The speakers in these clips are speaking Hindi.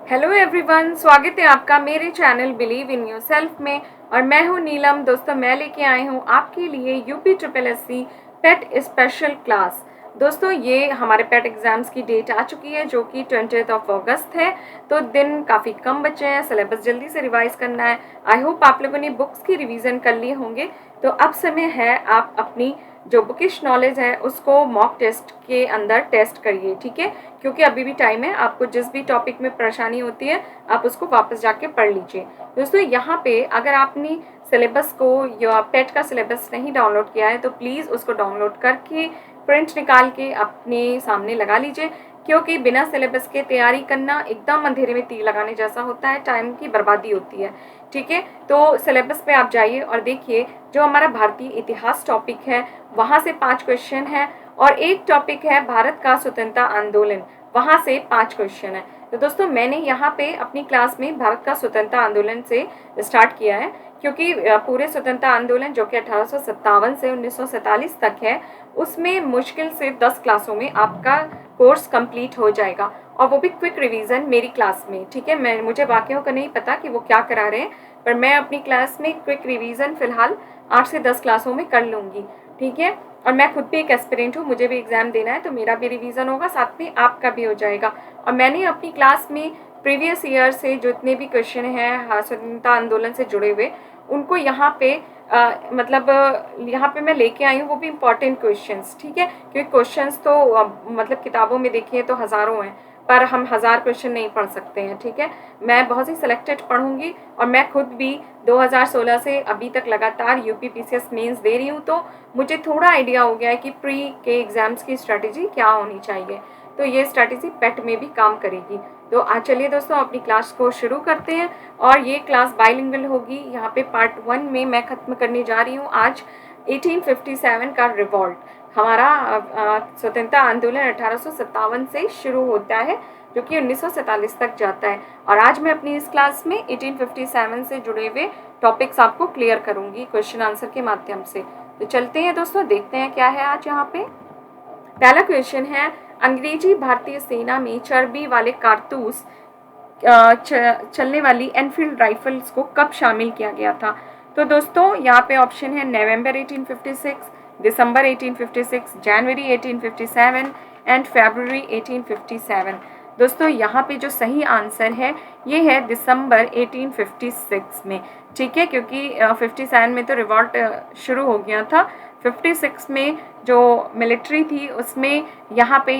हेलो एवरीवन, स्वागत है आपका मेरे चैनल बिलीव इन योरसेल्फ में। और मैं हूं नीलम। दोस्तों, मैं लेके आई हूं आपके लिए यूपी ट्रिपल एससी पेट स्पेशल क्लास। दोस्तों, ये हमारे पेट एग्जाम्स की डेट आ चुकी है जो कि 20 अगस्त है। तो दिन काफ़ी कम बचे हैं, सिलेबस जल्दी से रिवाइज करना है। आई होप आप लोगों ने बुक्स की रिवीजन कर लिए होंगे। तो अब समय है आप अपनी जो बुकिश नॉलेज है उसको मॉक टेस्ट के अंदर टेस्ट करिए, ठीक है। क्योंकि अभी भी टाइम है, आपको जिस भी टॉपिक में परेशानी होती है आप उसको वापस जाके पढ़ लीजिए। दोस्तों, यहाँ पे अगर आपने सिलेबस को या पेट का सिलेबस नहीं डाउनलोड किया है तो प्लीज़ उसको डाउनलोड करके प्रिंट निकाल के अपने सामने लगा लीजिए। क्योंकि बिना सिलेबस के तैयारी करना एकदम अंधेरे में तीर लगाने जैसा होता है, टाइम की बर्बादी होती है, ठीक है। तो सिलेबस पे आप जाइए और देखिए, जो हमारा भारतीय इतिहास टॉपिक है वहाँ से 5 क्वेश्चन है और एक टॉपिक है भारत का स्वतंत्रता आंदोलन, वहाँ से 5 क्वेश्चन है। तो दोस्तों, मैंने यहाँ पे अपनी क्लास में भारत का स्वतंत्रता आंदोलन से स्टार्ट किया है। क्योंकि पूरे स्वतंत्रता आंदोलन जो कि 1857 से 1947 तक है, उसमें मुश्किल से 10 क्लासों में आपका कोर्स कंप्लीट हो जाएगा, और वो भी क्विक रिवीजन मेरी क्लास में, ठीक है। मुझे वाकई का नहीं पता कि वो क्या करा रहे हैं, पर मैं अपनी क्लास में क्विक रिवीजन फिलहाल 8 से 10 क्लासों में कर लूँगी, ठीक है। और मैं खुद भी एक एस्पिरेंट हूँ, मुझे भी एग्ज़ाम देना है, तो मेरा भी रिवीजन होगा, साथ में आपका भी हो जाएगा। और मैंने अपनी क्लास में प्रीवियस ईयर से जितने भी क्वेश्चन हैं स्वतंत्रता आंदोलन से जुड़े हुए, उनको यहाँ पे मतलब यहाँ पे मैं लेके आई हूँ, वो भी इम्पॉर्टेंट क्वेश्चंस, ठीक है। क्योंकि क्वेश्चंस तो मतलब किताबों में देखिए तो हज़ारों हैं, पर हम 1000 क्वेश्चन नहीं पढ़ सकते हैं, ठीक है। मैं बहुत ही सिलेक्टेड पढ़ूंगी, और मैं खुद भी 2016 से अभी तक लगातार यूपी पीसीएस मेंस दे रही हूँ, तो मुझे थोड़ा आइडिया हो गया है कि प्री के एग्ज़ाम्स की स्ट्रैटेजी क्या होनी चाहिए। तो ये स्ट्रैटेजी पेट में भी काम करेगी। तो आज चलिए दोस्तों, अपनी क्लास को शुरू करते हैं। और ये क्लास बाइलिंगुअल होगी। यहाँ पे पार्ट 1 में मैं ख़त्म करने जा रही हूँ आज 1857 का रिवॉल्ट। हमारा स्वतंत्रता आंदोलन 1857 से शुरू होता है, जो कि 1947 तक जाता है। और आज मैं अपनी इस क्लास में 1857 से जुड़े हुए टॉपिक्स आपको क्लियर करूँगी क्वेश्चन आंसर के माध्यम से। तो चलते हैं दोस्तों, देखते हैं क्या है आज यहाँ पे। पहला क्वेश्चन है, अंग्रेजी भारतीय सेना में चर्बी वाले कारतूस चलने वाली एनफील्ड राइफल्स को कब शामिल किया गया था। तो दोस्तों, यहाँ पे ऑप्शन है नवंबर 1856, दिसंबर 1856, जनवरी 1857 एंड फरवरी 1857। दोस्तों, यहाँ पे जो सही आंसर है ये है दिसंबर 1856 में, ठीक है। क्योंकि 57 में तो रिवॉल्ट शुरू हो गया था, 56 में जो मिलिट्री थी उसमें यहाँ पे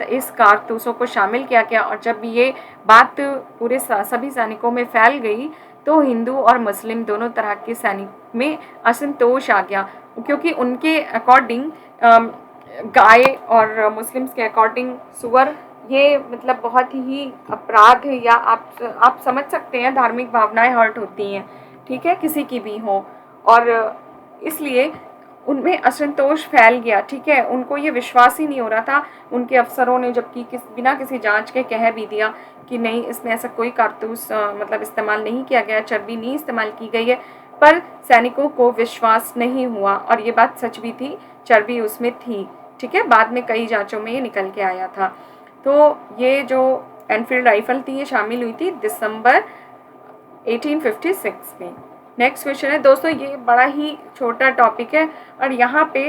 इस कारतूसों को शामिल किया गया। और जब ये बात पूरे सभी सैनिकों में फैल गई तो हिंदू और मुस्लिम दोनों तरह के सैनिक में असंतोष आ गया। क्योंकि उनके अकॉर्डिंग गाय और मुस्लिम्स के अकॉर्डिंग सुअर, ये मतलब बहुत ही अपराध है, या आप समझ सकते हैं, धार्मिक भावनाएं हर्ट होती हैं, ठीक है, किसी की भी हो। और इसलिए उनमें असंतोष फैल गया, ठीक है। उनको ये विश्वास ही नहीं हो रहा था, उनके अफसरों ने जबकि बिना किसी जांच के कह भी दिया कि नहीं, इसमें ऐसा कोई कारतूस मतलब इस्तेमाल नहीं किया गया, चर्बी नहीं इस्तेमाल की गई है। पर सैनिकों को विश्वास नहीं हुआ, और ये बात सच भी थी, चर्बी उसमें थी, ठीक है। बाद में कई जांचों में ये निकल के आया था। तो ये जो एनफील्ड राइफल थी ये शामिल हुई थी दिसंबर 1856 में। नेक्स्ट क्वेश्चन है दोस्तों, ये बड़ा ही छोटा टॉपिक है, और यहाँ पे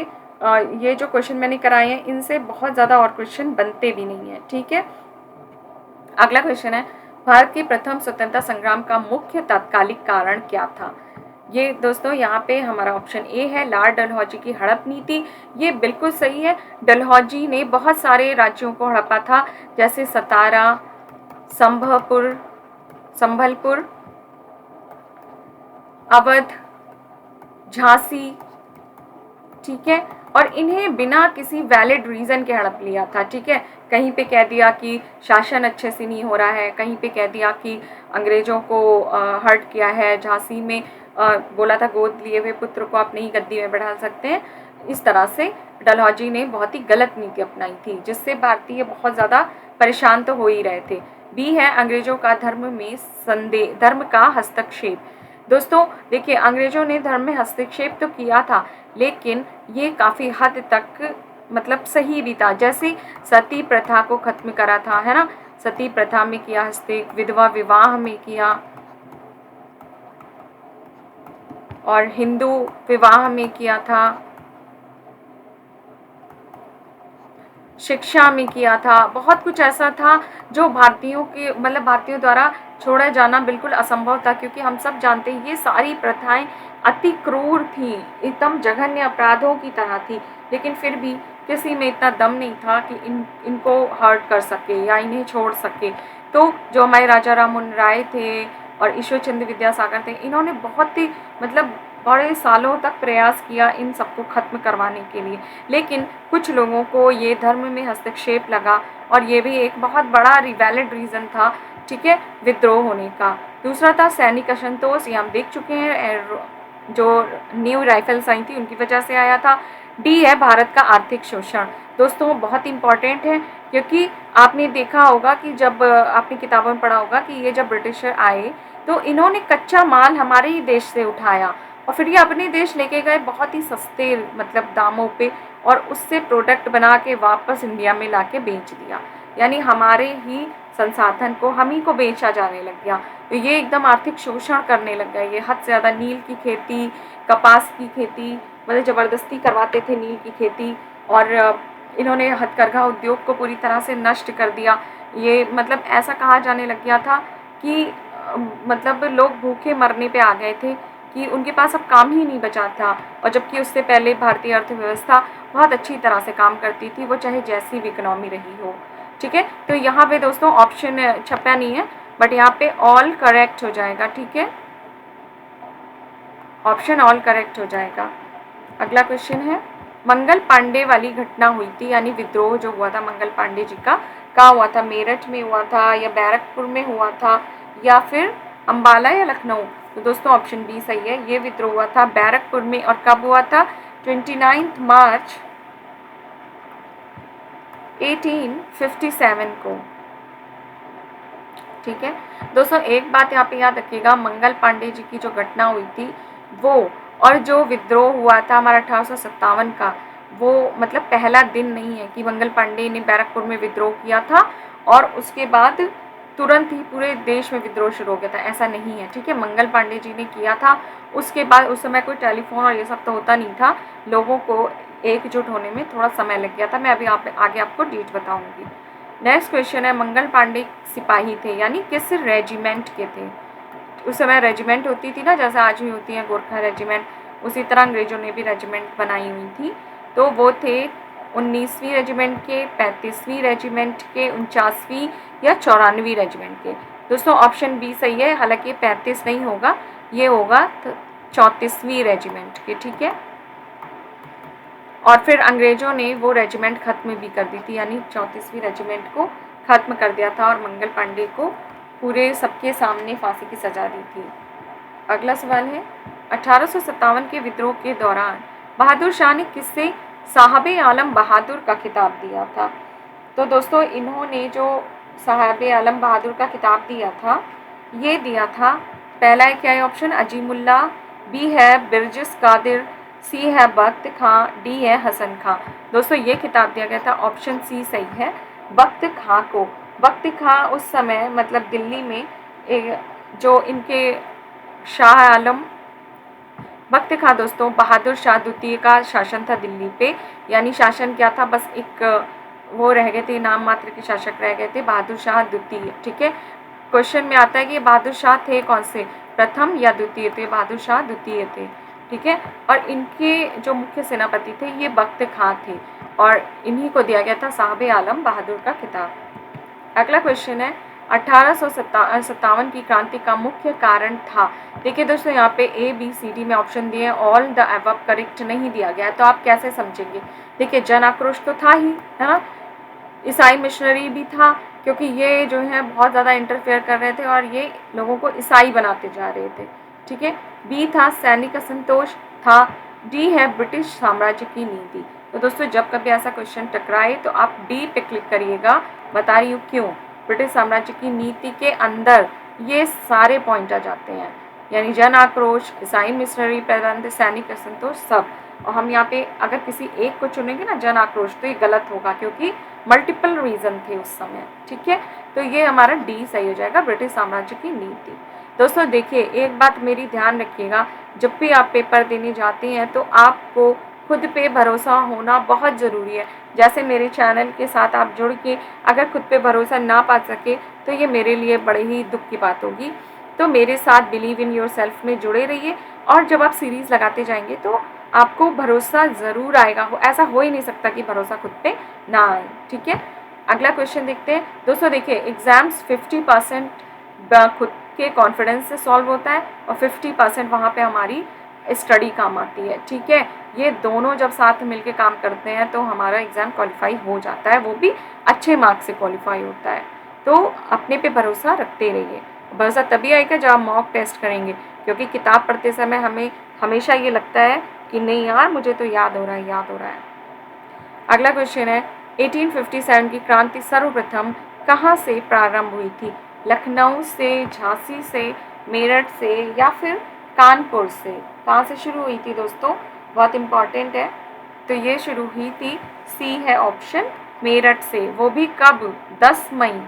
ये जो क्वेश्चन मैंने कराए हैं इनसे बहुत ज़्यादा और क्वेश्चन बनते भी नहीं है, ठीक है। अगला क्वेश्चन है, भारत के प्रथम स्वतंत्रता संग्राम का मुख्य तात्कालिक कारण क्या था। ये दोस्तों यहाँ पे हमारा ऑप्शन ए है, लॉर्ड डलहौजी की हड़प नीति। ये बिल्कुल सही है। डलहौजी ने बहुत सारे राज्यों को हड़पा था, जैसे सतारा, संभलपुर, अवध, झांसी, ठीक है। और इन्हें बिना किसी वैलिड रीज़न के हड़प लिया था, ठीक है। कहीं पे कह दिया कि शासन अच्छे से नहीं हो रहा है, कहीं पे कह दिया कि अंग्रेज़ों को हर्ट किया है, झांसी में बोला था गोद लिए हुए पुत्र को आप नहीं गद्दी में बैठा सकते हैं। इस तरह से डलहौजी ने बहुत ही गलत नीति अपनाई थी, जिससे भारतीय बहुत ज़्यादा परेशान तो हो ही रहे थे। बी है, अंग्रेज़ों का धर्म का हस्तक्षेप। दोस्तों देखिए, अंग्रेज़ों ने धर्म में हस्तक्षेप तो किया था, लेकिन ये काफ़ी हद तक मतलब सही भी था। जैसे सती प्रथा को ख़त्म करा था, है ना। सती प्रथा में किया हस्तक्षेप, विधवा विवाह में किया और हिंदू विवाह में किया था, शिक्षा में किया था। बहुत कुछ ऐसा था जो भारतीयों के मतलब भारतीयों द्वारा छोड़ा जाना बिल्कुल असंभव था, क्योंकि हम सब जानते हैं ये सारी प्रथाएं अति क्रूर थी, एकदम जघन्य अपराधों की तरह थी, लेकिन फिर भी किसी में इतना दम नहीं था कि इनको हर्ट कर सके या इन्हें छोड़ सके। तो जो हमारे राजा राममोहन राय थे और ईश्वर चंद्र विद्यासागर थे, इन्होंने बहुत ही मतलब बड़े सालों तक प्रयास किया इन सबको खत्म करवाने के लिए, लेकिन कुछ लोगों को ये धर्म में हस्तक्षेप लगा और ये भी एक बहुत बड़ा वैलिड रीज़न था, ठीक है, विद्रोह होने का। दूसरा था सैनिक असंतोष, ये हम देख चुके हैं, जो न्यू राइफल्स आई थी उनकी वजह से आया था। डी है भारत का आर्थिक शोषण। दोस्तों बहुत इंपॉर्टेंट है, क्योंकि आपने देखा होगा कि जब आपने किताबों में पढ़ा होगा कि ये जब ब्रिटिशर आए तो इन्होंने कच्चा माल हमारे ही देश से उठाया और फिर ये अपने देश लेके गए बहुत ही सस्ते मतलब दामों पे, और उससे प्रोडक्ट बना के वापस इंडिया में लाके बेच दिया, यानी हमारे ही संसाधन को हम ही को बेचा जाने लग गया। तो ये एकदम आर्थिक शोषण करने लग गए, ये हद से ज़्यादा नील की खेती, कपास की खेती, मतलब ज़बरदस्ती करवाते थे नील की खेती, और इन्होंने हथकरघा उद्योग को पूरी तरह से नष्ट कर दिया। ये मतलब ऐसा कहा जाने लग गया था कि मतलब लोग भूखे मरने पे आ गए थे कि उनके पास अब काम ही नहीं बचा था, और जबकि उससे पहले भारतीय अर्थव्यवस्था बहुत अच्छी तरह से काम करती थी, वो चाहे जैसी भी इकोनॉमी रही हो, ठीक है। तो यहाँ पे दोस्तों ऑप्शन छपा नहीं है, बट यहाँ पे ऑल करेक्ट हो जाएगा, ठीक है, ऑप्शन ऑल करेक्ट हो जाएगा। अगला क्वेश्चन है, मंगल पांडे वाली घटना हुई थी, यानी विद्रोह जो हुआ था मंगल पांडे जी का, कहाँ हुआ था? मेरठ में हुआ था या बैरकपुर में हुआ था या फिर अम्बाला या लखनऊ? तो दोस्तों ऑप्शन बी सही है, ये विद्रोह हुआ था बैरकपुर में। और कब हुआ था? 29 मार्च 1857 को, ठीक है दोस्तों। एक बात यहाँ पे याद रखिएगा, मंगल पांडे जी की जो घटना हुई थी वो, और जो विद्रोह हुआ था हमारा 1857 का, वो मतलब पहला दिन नहीं है कि मंगल पांडे ने बैरकपुर में विद्रोह किया था और उसके बाद तुरंत ही पूरे देश में विद्रोह शुरू हो गया था, ऐसा नहीं है, ठीक है। मंगल पांडे जी ने किया था, उसके बाद उस समय कोई टेलीफोन और ये सब तो होता नहीं था, लोगों को एकजुट होने में थोड़ा समय लग गया था। मैं अभी आगे आपको डेट बताऊंगी। नेक्स्ट क्वेश्चन है, मंगल पांडे सिपाही थे, यानी किस रेजिमेंट के थे? उस समय रेजिमेंट होती थी ना, जैसे आज भी होती है गोरखा रेजिमेंट, उसी तरह अंग्रेजों ने भी रेजिमेंट बनाई हुई थी। तो वो थे 19वीं रेजिमेंट के, 35वीं रेजिमेंट के, 49वीं या 94वीं रेजिमेंट के। दोस्तों ऑप्शन बी सही है, हालांकि 35 नहीं होगा, ये होगा 34वीं रेजिमेंट के, ठीक है। और फिर अंग्रेजों ने वो रेजिमेंट ख़त्म भी कर दी थी, यानी 34वीं रेजिमेंट को ख़त्म कर दिया था और मंगल पांडे को पूरे सबके सामने फांसी की सज़ा दी थी। अगला सवाल है, 1857 के विद्रोह के दौरान बहादुर शाह ने किससे साहबे आलम बहादुर का खिताब दिया था? तो दोस्तों इन्होंने जो साहबे आलम बहादुर का खिताब दिया था, ये दिया था, पहला है क्या है ऑप्शन? अजीमुल्ला, बी है बिरजिस कादिर, सी है बख्त खां, डी है हसन खां। दोस्तों ये खिताब दिया गया था, ऑप्शन सी सही है, बख्त खां को। बख्त खां उस समय मतलब दिल्ली में जो इनके शाह आलम, बख्त खां दोस्तों बहादुर शाह द्वितीय का शासन था दिल्ली पे, यानी शासन क्या था, बस एक वो रह गए थे, नाम मात्र के शासक रह गए थे, बहादुर शाह द्वितीय, ठीक है। क्वेश्चन में आता है कि बहादुर शाह थे कौन से, प्रथम या द्वितीय? थे बहादुर शाह द्वितीय थे, ठीक है। और इनके जो मुख्य सेनापति थे ये बख्त खां थे, और इन्हीं को दिया गया था साहबे आलम बहादुर का खिताब। अगला क्वेश्चन है, 1857 की क्रांति का मुख्य कारण था। देखिए दोस्तों यहाँ पे ए बी सी डी में ऑप्शन दिए, ऑल द अबव करेक्ट नहीं दिया गया है, तो आप कैसे समझेंगे? देखिए जन आक्रोश तो था ही, है ना, ईसाई मिशनरी भी था, क्योंकि ये जो है बहुत ज़्यादा इंटरफेयर कर रहे थे और ये लोगों को ईसाई बनाते जा रहे थे, ठीक है। बी था सैनिक असंतोष था, डी है ब्रिटिश साम्राज्य की नीति। तो दोस्तों जब कभी ऐसा क्वेश्चन टकराए तो आप डी पे क्लिक करिएगा, बता रही हूँ क्यों। ब्रिटिश साम्राज्य की नीति के अंदर ये सारे पॉइंट आ जाते हैं, यानी जन आक्रोश, ईसाई मिशनरी प्रबंध, सैनिक असंतोष, सब। और हम यहाँ पे अगर किसी एक को चुनेंगे ना जन आक्रोश, तो ये गलत होगा क्योंकि मल्टीपल रीज़न थे उस समय, ठीक है। तो ये हमारा डी सही हो जाएगा, ब्रिटिश साम्राज्य की नीति। दोस्तों देखिए, एक बात मेरी ध्यान रखिएगा, जब भी आप पेपर देने जाते हैं तो आपको खुद पे भरोसा होना बहुत ज़रूरी है। जैसे मेरे चैनल के साथ आप जुड़ के अगर खुद पे भरोसा ना पा सके तो ये मेरे लिए बड़े ही दुख की बात होगी। तो मेरे साथ बिलीव इन योर सेल्फ में जुड़े रहिए, और जब आप सीरीज़ लगाते जाएंगे तो आपको भरोसा ज़रूर आएगा। ऐसा हो ही नहीं सकता कि भरोसा खुद पे ना आए, ठीक है। अगला क्वेश्चन देखते हैं। दोस्तों देखिए, एग्ज़ाम्स 50% खुद के कॉन्फिडेंस से सॉल्व होता है और 50% वहाँ पे हमारी स्टडी काम आती है, ठीक है। ये दोनों जब साथ मिलके काम करते हैं तो हमारा एग्ज़ाम क्वालिफाई हो जाता है, वो भी अच्छे मार्क्स से क्वालिफाई होता है। तो अपने पे भरोसा रखते रहिए। भरोसा तभी आएगा जब आप मॉक टेस्ट करेंगे, क्योंकि किताब पढ़ते समय हमें हमेशा ये लगता है कि नहीं यार मुझे तो याद हो रहा है, याद हो रहा है। अगला क्वेश्चन है, 1857 की क्रांति सर्वप्रथम कहाँ से प्रारंभ हुई थी? लखनऊ से, झांसी से, मेरठ से या फिर कानपुर से? कहाँ से शुरू हुई थी दोस्तों? बहुत इम्पॉर्टेंट है। तो ये शुरू हुई थी, सी है ऑप्शन, मेरठ से। वो भी कब? 10 मई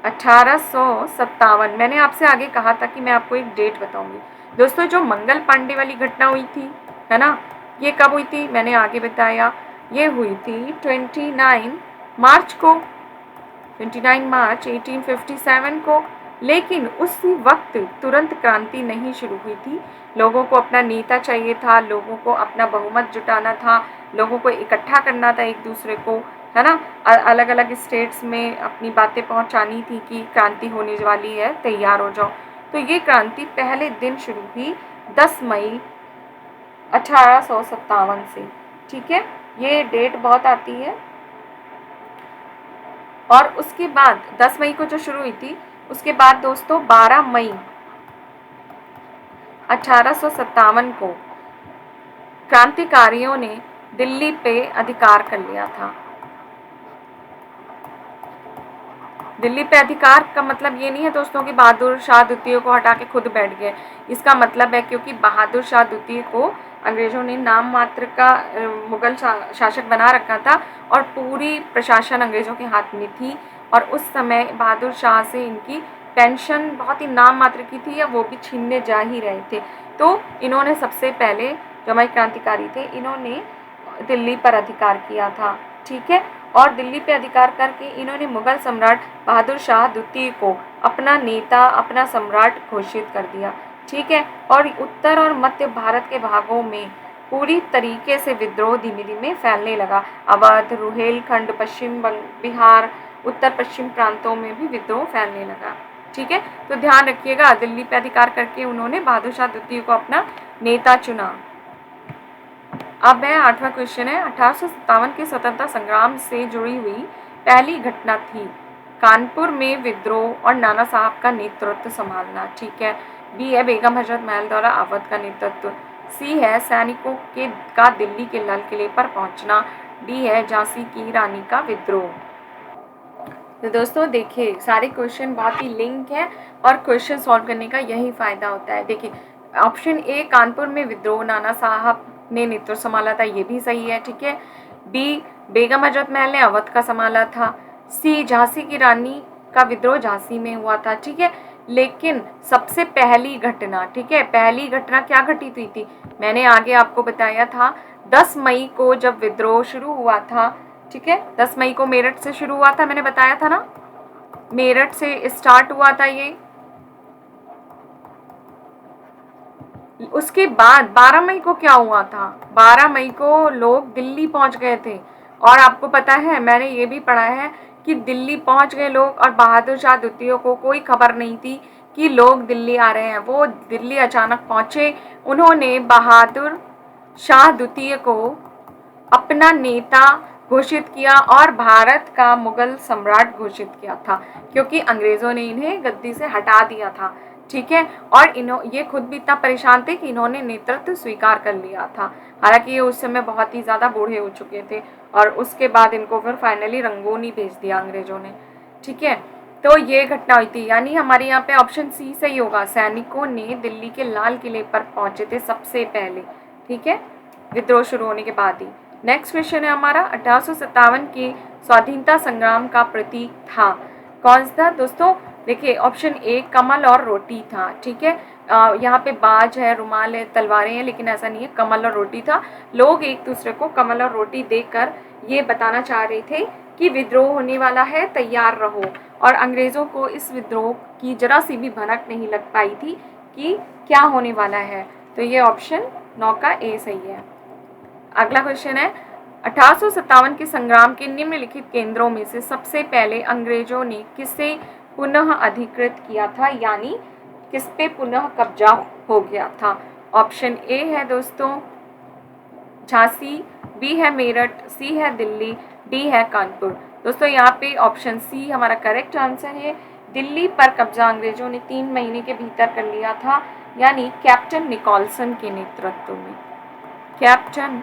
1857। मैंने आपसे आगे कहा था कि मैं आपको एक डेट बताऊंगी। दोस्तों जो मंगल पांडे वाली घटना हुई थी, है ना, ये कब हुई थी? मैंने आगे बताया, ये हुई थी 29 मार्च को, 29 मार्च 1857 को। लेकिन उसी वक्त तुरंत क्रांति नहीं शुरू हुई थी। लोगों को अपना नेता चाहिए था, लोगों को अपना बहुमत जुटाना था, लोगों को इकट्ठा करना था एक दूसरे को, है ना। अलग अलग स्टेट्स में अपनी बातें पहुंचानी थी कि क्रांति होने वाली है, तैयार हो जाओ। तो ये क्रांति पहले दिन शुरू हुई 10 मई 1857 से, ठीक है। ये डेट बहुत आती है। और उसके बाद 10 मई को जो शुरू हुई थी, उसके बाद दोस्तों 12 मई 1857 को क्रांतिकारियों ने दिल्ली पे अधिकार कर लिया था। दिल्ली पे अधिकार का मतलब ये नहीं है दोस्तों कि बहादुर शाह द्वितीय को हटा के खुद बैठ गए। इसका मतलब है क्योंकि बहादुर शाह द्वितीय को अंग्रेजों ने नाम मात्र का मुगल शासक बना रखा था और पूरी प्रशासन अंग्रेजों के हाथ में थी। और उस समय बहादुर शाह से इनकी पेंशन बहुत ही नाम मात्र की थी, या वो भी छीनने जा ही रहे थे। तो इन्होंने सबसे पहले, जो हमारे क्रांतिकारी थे, इन्होंने दिल्ली पर अधिकार किया था, ठीक है। और दिल्ली पे अधिकार करके इन्होंने मुगल सम्राट बहादुर शाह द्वितीय को अपना नेता, अपना सम्राट घोषित कर दिया, ठीक है। और उत्तर और मध्य भारत के भागों में पूरी तरीके से विद्रोह धीमे धीमे फैलने लगा। अवध, रुहेलखंड, पश्चिम बिहार, उत्तर पश्चिम प्रांतों में भी विद्रोह फैलने लगा, ठीक है। तो ध्यान रखिएगा, दिल्ली पे अधिकार करके उन्होंने बहादुर शाह द्वितीय को अपना नेता चुना। अब है 8वां क्वेश्चन है, 1857 के स्वतंत्रता संग्राम से जुड़ी हुई पहली घटना थी कानपुर में विद्रोह और नाना साहब का नेतृत्व संभालना, ठीक है। बी है बेगम हजरत महल द्वारा अवध का नेतृत्व। सी है सैनिकों का दिल्ली के लाल किले पर पहुंचना। डी है झांसी की रानी का विद्रोह। तो दोस्तों देखिए, सारे क्वेश्चन बहुत ही लिंक है और क्वेश्चन सॉल्व करने का यही फायदा होता है। देखिए, ऑप्शन ए कानपुर में विद्रोह नाना साहब ने नेतृत्व संभाला था, ये भी सही है, ठीक है। बी बेगम हजरत महल ने अवध का संभाला था। सी झांसी की रानी का विद्रोह झांसी में हुआ था, ठीक है। लेकिन सबसे पहली घटना, ठीक है, पहली घटना क्या घटित हुई थी? मैंने आगे आपको बताया था 10 मई को जब विद्रोह शुरू हुआ था, ठीक है। 10 मई को मेरठ से शुरू हुआ था, मैंने बताया था ना, मेरठ से स्टार्ट हुआ था ये। उसके बाद 12 मई को क्या हुआ था? 12 मई को लोग दिल्ली पहुंच गए थे। और आपको पता है, मैंने ये भी पढ़ा है कि दिल्ली पहुंच गए लोग और बहादुर शाह द्वितीय को कोई खबर नहीं थी कि लोग दिल्ली आ रहे हैं। वो दिल्ली अचानक पहुंचे, उन्होंने बहादुर शाह द्वितीय को अपना नेता घोषित किया और भारत का मुगल सम्राट घोषित किया था, क्योंकि अंग्रेज़ों ने इन्हें गद्दी से हटा दिया था, ठीक है। और ये खुद भी इतना परेशान थे कि इन्होंने नेतृत्व स्वीकार कर लिया था। हालांकि ये उस समय बहुत ही ज़्यादा बूढ़े हो चुके थे और उसके बाद इनको फिर फाइनली रंगून ही भेज दिया अंग्रेज़ों ने, ठीक है। तो ये घटना हुई थी, यानी हमारे यहाँ पे ऑप्शन सी सही होगा। सैनिकों ने दिल्ली के लाल किले पर पहुंचे थे सबसे पहले, ठीक है, विद्रोह शुरू होने के बाद ही। नेक्स्ट क्वेश्चन है हमारा, 1857 के स्वाधीनता संग्राम का प्रतीक था, कौन सा था दोस्तों? देखिए ऑप्शन ए कमल और रोटी था, ठीक है। यहाँ पे बाज है, रुमाल है, तलवारें हैं, लेकिन ऐसा नहीं है, कमल और रोटी था। लोग एक दूसरे को कमल और रोटी देकर ये बताना चाह रहे थे कि विद्रोह होने वाला है, तैयार रहो। और अंग्रेज़ों को इस विद्रोह की जरा सी भी भनक नहीं लग पाई थी कि क्या होने वाला है। तो ये ऑप्शन 9 का ए सही है। अगला क्वेश्चन है, 1857 के संग्राम के निम्नलिखित केंद्रों में से सबसे पहले अंग्रेजों ने किसे पुनः अधिकृत किया था, यानी किस पे पुनः कब्जा हो गया था? ऑप्शन ए है दोस्तों झांसी, बी है मेरठ, सी है दिल्ली, डी है कानपुर। दोस्तों यहाँ पे ऑप्शन सी हमारा करेक्ट आंसर है। दिल्ली पर कब्जा अंग्रेजों ने 3 महीने के भीतर कर लिया था, यानी कैप्टन निकोलसन के नेतृत्व में। कैप्टन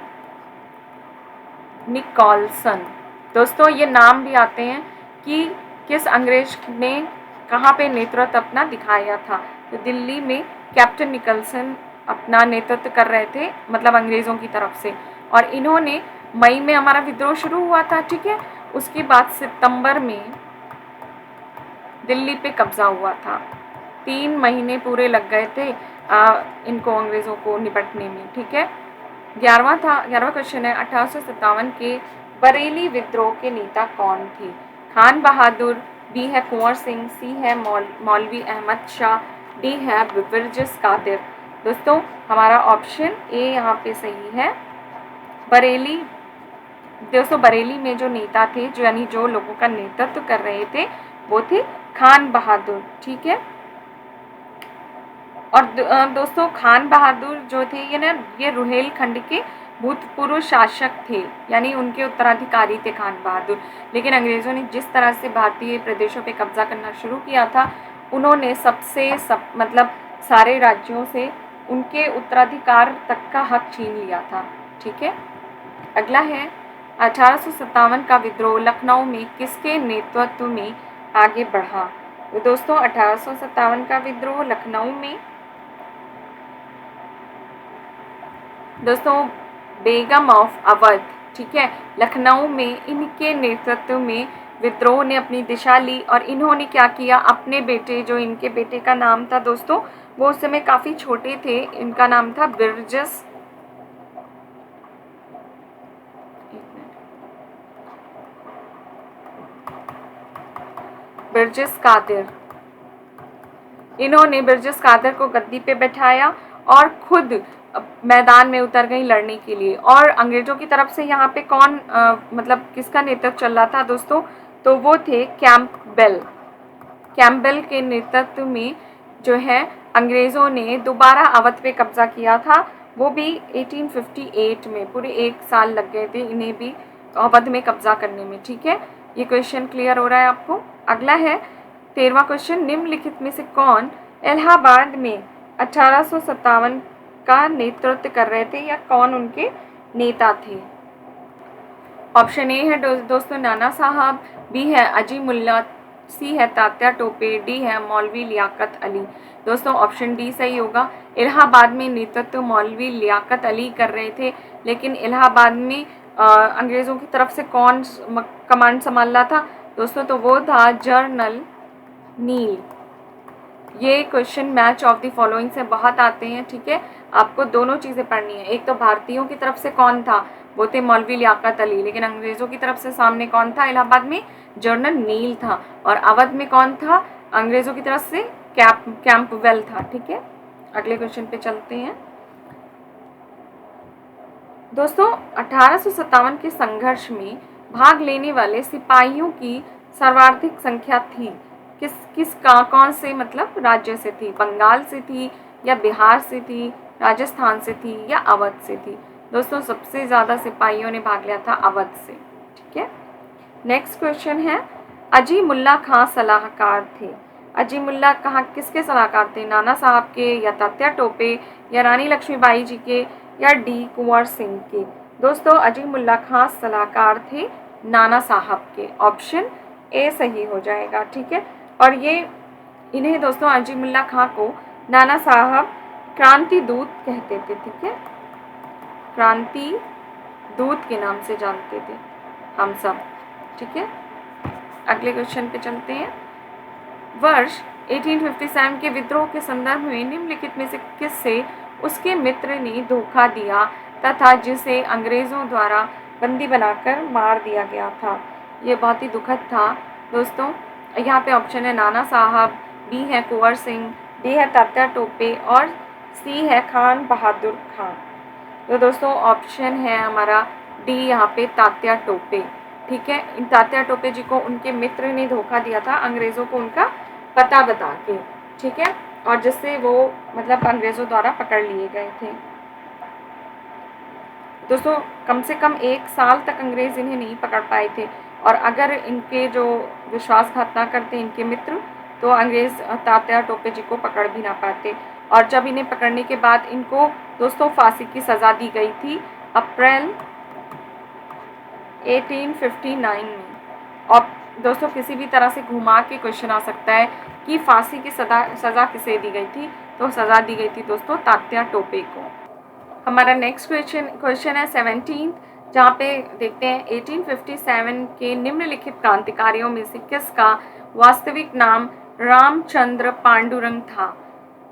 निकोलसन, दोस्तों ये नाम भी आते हैं कि किस अंग्रेज ने कहाँ पे नेतृत्व अपना दिखाया था। तो दिल्ली में कैप्टन निकोलसन अपना नेतृत्व कर रहे थे, मतलब अंग्रेज़ों की तरफ से, और इन्होंने मई में हमारा विद्रोह शुरू हुआ था, ठीक है। उसके बाद सितंबर में दिल्ली पे कब्जा हुआ था। 3 महीने पूरे लग गए थे इनको अंग्रेज़ों को निपटने में, ठीक है। 11वां क्वेश्चन है, 1857 के बरेली विद्रोह के नेता कौन थे? खान बहादुर, बी है कुंवर सिंह, सी है मौलवी अहमद शाह, डी है ब्रिजेश कादिर। दोस्तों हमारा ऑप्शन ए यहाँ पे सही है, बरेली। दोस्तों बरेली में जो नेता थे, जो यानी जो लोगों का नेतृत्व कर रहे थे, वो थे खान बहादुर, ठीक है। और दोस्तों खान बहादुर जो थे ये रुहेलखंड के भूतपूर्व शासक थे, यानी उनके उत्तराधिकारी थे खान बहादुर। लेकिन अंग्रेज़ों ने जिस तरह से भारतीय प्रदेशों पे कब्जा करना शुरू किया था, उन्होंने मतलब सारे राज्यों से उनके उत्तराधिकार तक का हक छीन लिया था, ठीक है। अगला है, 1857 का विद्रोह लखनऊ में किसके नेतृत्व में आगे बढ़ा? तो दोस्तों 1857 का विद्रोह लखनऊ में दोस्तों बेगम ऑफ अवध, ठीक है, लखनऊ में इनके नेतृत्व में विद्रोह ने अपनी दिशा ली। और इन्होंने क्या किया, अपने बेटे, जो इनके बेटे का नाम था दोस्तों, वो उस समय काफ़ी छोटे थे, इनका नाम था ब्रिजेश कादिर। इन्होंने ब्रिजेश कादिर को गद्दी पे बैठाया और खुद मैदान में उतर गई लड़ने के लिए। और अंग्रेजों की तरफ से यहाँ पे कौन मतलब किसका नेतृत्व चल रहा था दोस्तों? तो वो थे कैम्पबेल के नेतृत्व में जो है अंग्रेज़ों ने दोबारा अवध पे कब्जा किया था, वो भी 1858 में। पूरे 1 साल लग गए थे इन्हें भी अवध में कब्जा करने में, ठीक है। ये क्वेश्चन क्लियर हो रहा है आपको? अगला है 13वां क्वेश्चन, निम्नलिखित में से कौन इलाहाबाद में 1857 का नेतृत्व कर रहे थे, या कौन उनके नेता थे? ऑप्शन ए है दोस्तों नाना साहब, बी है अजीमुल्ला, सी है तात्या टोपे, डी है मौलवी लियाकत अली। दोस्तों ऑप्शन डी सही होगा। इलाहाबाद में नेतृत्व मौलवी लियाकत अली कर रहे थे, लेकिन इलाहाबाद में अंग्रेज़ों की तरफ से कौन कमांड संभाल रहा था दोस्तों? तो वो था जनरल नील। ये question match of the following से बहुत आते हैं, ठीक है। आपको दोनों चीज़ें पढ़नी है। एक तो भारतीयों की तरफ से कौन था, वो थे मौलवी लियाकत अली, लेकिन अंग्रेज़ों की तरफ से सामने कौन था इलाहाबाद में? जनरल नील था। और अवध में कौन था अंग्रेज़ों की तरफ से? कैंपबेल था, ठीक है। अगले क्वेश्चन पे चलते हैं दोस्तों। 1857 के संघर्ष में भाग लेने वाले सिपाहियों की सर्वाधिक संख्या थी कौन से मतलब राज्य से थी? बंगाल से थी, या बिहार से थी, राजस्थान से थी, या अवध से थी? दोस्तों सबसे ज़्यादा सिपाहियों ने भाग लिया था अवध से, ठीक है। नेक्स्ट क्वेश्चन है, अजीमुल्ला खां सलाहकार थे। अजीमुल्ला खां किसके सलाहकार थे? नाना साहब के, या तात्या टोपे, या रानी लक्ष्मीबाई जी के, या डी कुंवर सिंह के? दोस्तों अजीमुल्ला खां सलाहकार थे नाना साहब के। ऑप्शन ए सही हो जाएगा, ठीक है। और ये इन्हें दोस्तों अजीमुल्ला खां को नाना साहब क्रांति दूत कहते थे, ठीक है, क्रांति दूत के नाम से जानते थे हम सब, ठीक है। अगले क्वेश्चन पे चलते हैं। वर्ष 1857 के विद्रोह के संदर्भ में निम्नलिखित में से किससे उसके मित्र ने धोखा दिया तथा जिसे अंग्रेजों द्वारा बंदी बनाकर मार दिया गया था। ये बहुत ही दुखद था दोस्तों। यहाँ पे ऑप्शन है नाना साहब, बी है कुंवर सिंह, डी है तात्या टोपे और सी है खान बहादुर खान। तो दोस्तों ऑप्शन है हमारा डी यहाँ पे तात्या टोपे, ठीक है। इन तात्या टोपे जी को उनके मित्र ने धोखा दिया था अंग्रेज़ों को उनका पता बता के, ठीक है, और जिससे वो मतलब अंग्रेज़ों द्वारा पकड़ लिए गए थे। दोस्तों कम से कम 1 साल तक अंग्रेज़ इन्हें नहीं पकड़ पाए थे, और अगर इनके जो विश्वासघात ना करते इनके मित्र, तो अंग्रेज़ तात्या टोपे जी को पकड़ भी ना पाते। और जब इन्हें पकड़ने के बाद इनको दोस्तों फांसी की सज़ा दी गई थी अप्रैल 1859 में। और दोस्तों किसी भी तरह से घुमा के क्वेश्चन आ सकता है कि फांसी की सज़ा किसे दी गई थी, तो सज़ा दी गई थी दोस्तों तात्या टोपे को। हमारा नेक्स्ट क्वेश्चन है 17, जहाँ पे देखते हैं 1857 के निम्नलिखित क्रांतिकारियों में से किसका वास्तविक नाम रामचंद्र पांडुरंग था।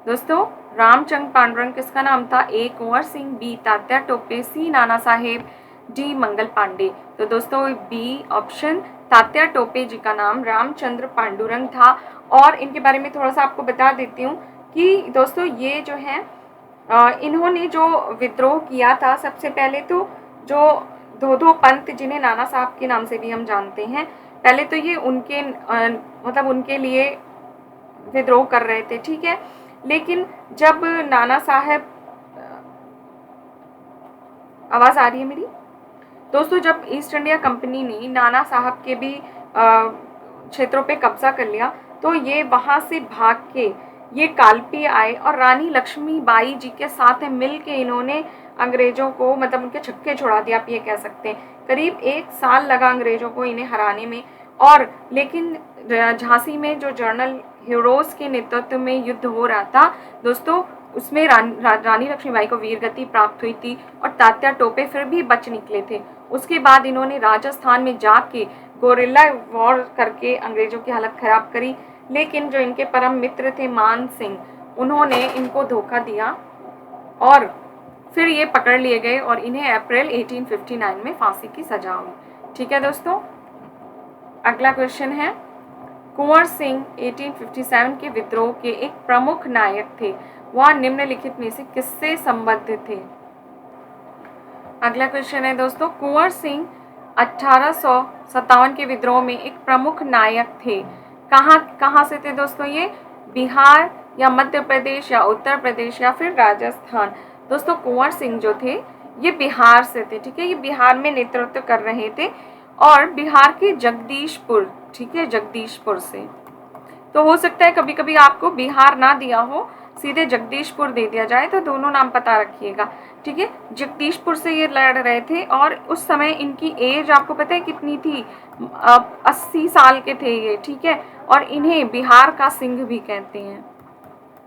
दोस्तों रामचंद्र पांडुरंग किसका नाम था? ए कुंवर सिंह, बी तात्या टोपे, सी नाना साहेब, डी मंगल पांडे। तो दोस्तों बी ऑप्शन तात्या टोपे जी का नाम रामचंद्र पांडुरंग था। और इनके बारे में थोड़ा सा आपको बता देती हूँ कि दोस्तों ये जो है इन्होंने जो विद्रोह किया था, सबसे पहले तो जो धोधो पंत जिन्हें नाना साहब के नाम से भी हम जानते हैं, पहले तो ये उनके मतलब उनके लिए विद्रोह कर रहे थे, ठीक है। लेकिन जब नाना साहब, आवाज़ आ रही है मेरी दोस्तों, जब ईस्ट इंडिया कंपनी ने नाना साहब के भी क्षेत्रों पे कब्जा कर लिया, तो ये वहाँ से भाग के ये कालपी आए और रानी लक्ष्मीबाई जी के साथ मिल के इन्होंने अंग्रेज़ों को मतलब उनके छक्के छुड़ा दिया, आप ये कह सकते हैं। करीब 1 साल लगा अंग्रेज़ों को इन्हें हराने में। और लेकिन झांसी में जो जनरल हीरोज़ के नेतृत्व में युद्ध हो रहा था दोस्तों, उसमें रानी लक्ष्मीबाई को वीरगति प्राप्त हुई थी और तात्या टोपे फिर भी बच निकले थे। उसके बाद इन्होंने राजस्थान में जाके गोरिल्ला वॉर करके अंग्रेज़ों की हालत ख़राब करी। लेकिन जो इनके परम मित्र थे मान सिंह, उन्होंने इनको धोखा दिया और फिर ये पकड़ लिए गए और इन्हें अप्रैल 1859 में फांसी की सजा हुई, ठीक है दोस्तों। अगला क्वेश्चन है, कुंवर सिंह 1857 के विद्रोह के एक प्रमुख नायक थे, वह निम्नलिखित में से किससे संबद्ध थे? अगला क्वेश्चन है दोस्तों, कुंवर सिंह 1857 के विद्रोह में एक प्रमुख नायक थे, कहाँ से थे दोस्तों? ये बिहार या मध्य प्रदेश या उत्तर प्रदेश या फिर राजस्थान। दोस्तों कुंवर सिंह जो थे ये बिहार से थे, ठीक है, ये बिहार में नेतृत्व कर रहे थे और बिहार के जगदीशपुर, ठीक है, जगदीशपुर से। तो हो सकता है कभी कभी आपको बिहार ना दिया हो, सीधे जगदीशपुर दे दिया जाए, तो दोनों नाम पता रखिएगा, ठीक है। जगदीशपुर से ये लड़ रहे थे और उस समय इनकी एज आपको पता है कितनी थी? 80 साल के थे ये, ठीक है। और इन्हें बिहार का सिंह भी कहते हैं,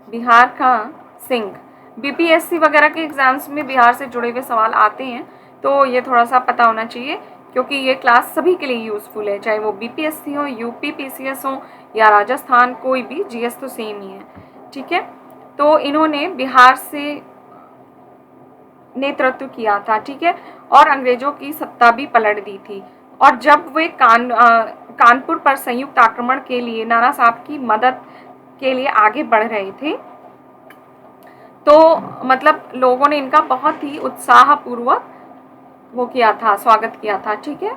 बिहार का सिंह। बीपीएससी वगैरह के एग्जाम्स में बिहार से जुड़े हुए सवाल आते हैं, तो ये थोड़ा सा पता होना चाहिए, क्योंकि ये क्लास सभी के लिए यूज़फुल है, चाहे वो बीपीएससी हो, यूपी पीसीएस हो या राजस्थान, कोई भी, जीएस तो सेम ही है, ठीक है। तो इन्होंने बिहार से नेतृत्व किया था, ठीक है, और अंग्रेजों की सत्ता भी पलट दी थी। और जब वे कानपुर पर संयुक्त आक्रमण के लिए नाना साहब की मदद के लिए आगे बढ़ रहे थे, तो मतलब लोगों ने इनका बहुत ही उत्साहपूर्वक वो किया था, स्वागत किया था, ठीक है।